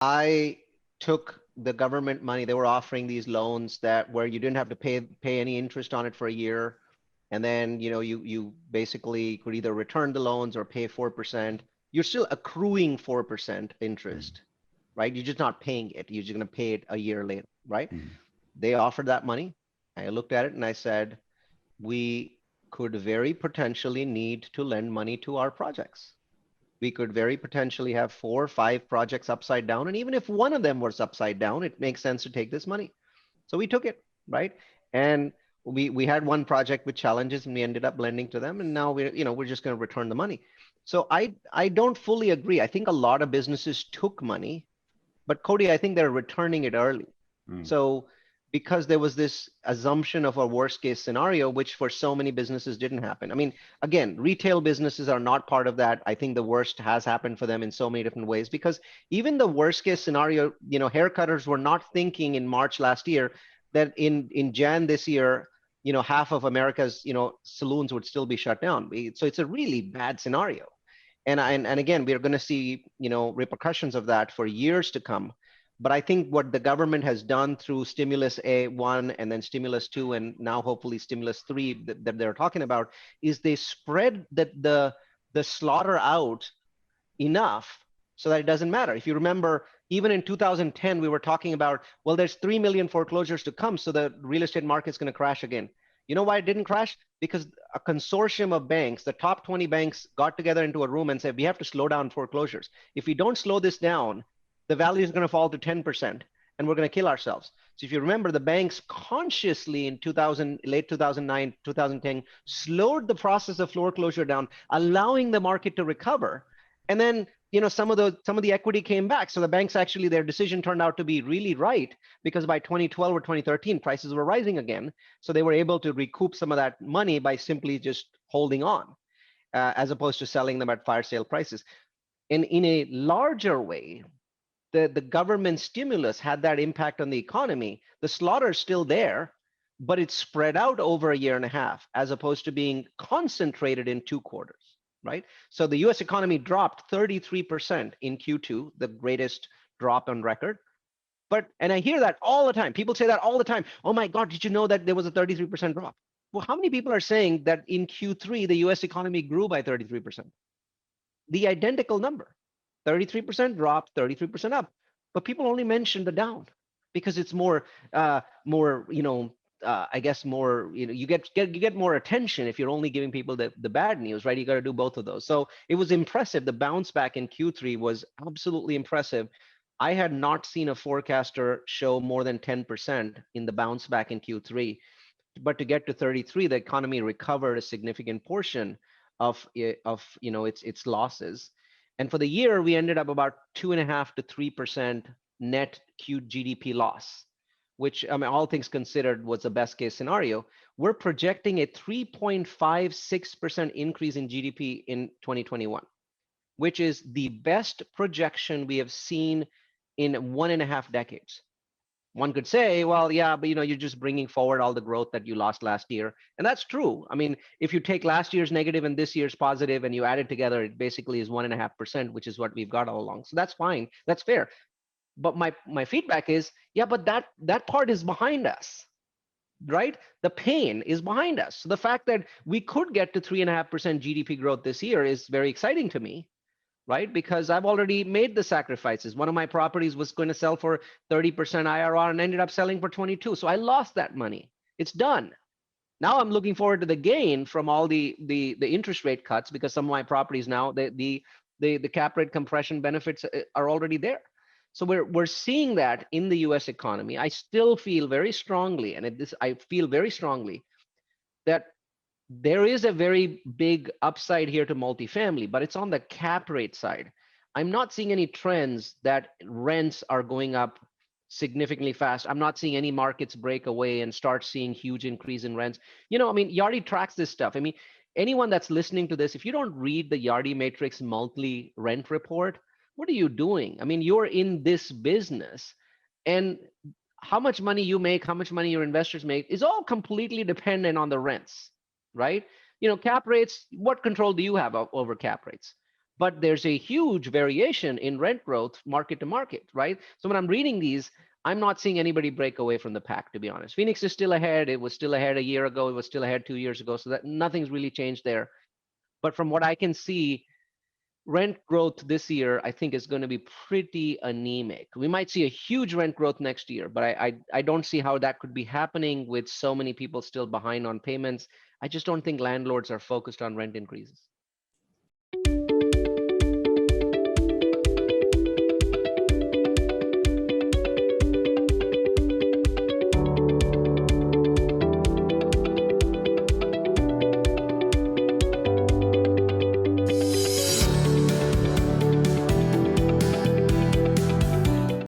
I took the government money. They were offering these loans that where you didn't have to pay any interest on it for a year, and then you basically could either return the loans or pay 4%. You're still accruing 4% Mm, interest, right? You're just not paying it. You're just going to pay it a year later, right? mm, They offered that money. I looked at it and I said, we could very potentially need to lend money to our projects. We could very potentially have 4 or 5 projects upside down. And even if one of them was upside down, it makes sense to take this money. So we took it, right? And we had one project with challenges and we ended up lending to them. And now we're just going to return the money. So I don't fully agree. I think a lot of businesses took money, but Cody, I think they're returning it early. mm. So because there was this assumption of a worst case scenario, which for so many businesses didn't happen. I mean, again, retail businesses are not part of that. I think the worst has happened for them in so many different ways because even the worst case scenario, haircutters were not thinking in March last year that in Jan this year, half of America's, saloons would still be shut down. So it's a really bad scenario. And again, we're going to see, repercussions of that for years to come. But I think what the government has done through stimulus A1 and then stimulus 2 and now hopefully stimulus 3 that they're talking about is they spread the slaughter out enough so that it doesn't matter. If you remember, even in 2010, we were talking about, well, there's 3 million foreclosures to come, so the real estate market's going to crash again. You know why it didn't crash? Because a consortium of banks, the top 20 banks, got together into a room and said, we have to slow down foreclosures. If we don't slow this down, the value is going to fall to 10% and we're going to kill ourselves. So if you remember, the banks consciously in 2000, late 2009, 2010, slowed the process of foreclosure down, allowing the market to recover. And then, some of the equity came back. So the banks actually, their decision turned out to be really right because by 2012 or 2013, prices were rising again. So they were able to recoup some of that money by simply just holding on, as opposed to selling them at fire sale prices. And in a larger way, the government stimulus had that impact on the economy. The slaughter is still there, but it's spread out over a year and a half as opposed to being concentrated in 2 quarters, right? So the US economy dropped 33% in Q2, the greatest drop on record. And I hear that all the time. People say that all the time. Oh my God, did you know that there was a 33% drop? Well, how many people are saying that in Q3, the US economy grew by 33%? The identical number. 33% drop, 33% up. But people only mention the down because it's more, I guess more, you get more attention if you're only giving people the bad news, right? You got to do both of those. So it was impressive. The bounce back in Q3 was absolutely impressive. I had not seen a forecaster show more than 10% in the bounce back in Q3, but to get to 33, the economy recovered a significant portion of its losses. And for the year, we ended up about 2.5 to 3% net Q GDP loss, which, I mean, all things considered, was the best case scenario. We're projecting a 3.56% increase in GDP in 2021, which is the best projection we have seen in 1.5 decades. One could say, well, yeah, but you're just bringing forward all the growth that you lost last year. And that's true. I mean, if you take last year's negative and this year's positive and you add it together, it basically is 1.5%, which is what we've got all along. So that's fine. That's fair. But my feedback is, yeah, but that part is behind us, right? The pain is behind us. So the fact that we could get to 3.5% GDP growth this year is very exciting to me, right? Because I've already made the sacrifices. One of my properties was going to sell for 30% IRR and ended up selling for 22. So I lost that money. It's done. Now I'm looking forward to the gain from all the interest rate cuts because some of my properties now, the cap rate compression benefits are already there. So we're seeing that in the US economy. I still feel very strongly, I feel very strongly that there is a very big upside here to multifamily, but it's on the cap rate side. I'm not seeing any trends that rents are going up significantly fast. I'm not seeing any markets break away and start seeing huge increase in rents. I mean, Yardi tracks this stuff. I mean, anyone that's listening to this, if you don't read the Yardi Matrix monthly rent report, what are you doing? I mean, you're in this business, and how much money you make, how much money your investors make is all completely dependent on the rents, right? Cap rates, what control do you have over cap rates? but there's a huge variation in rent growth market to market, right? So when I'm reading these, I'm not seeing anybody break away from the pack, to be honest. Phoenix is still ahead. It was still ahead a year ago. It was still ahead 2 years ago. So that nothing's really changed there. But from what I can see, rent growth this year, I think, is going to be pretty anemic. We might see a huge rent growth next year, but I don't see how that could be happening with so many people still behind on payments. I just don't think landlords are focused on rent increases.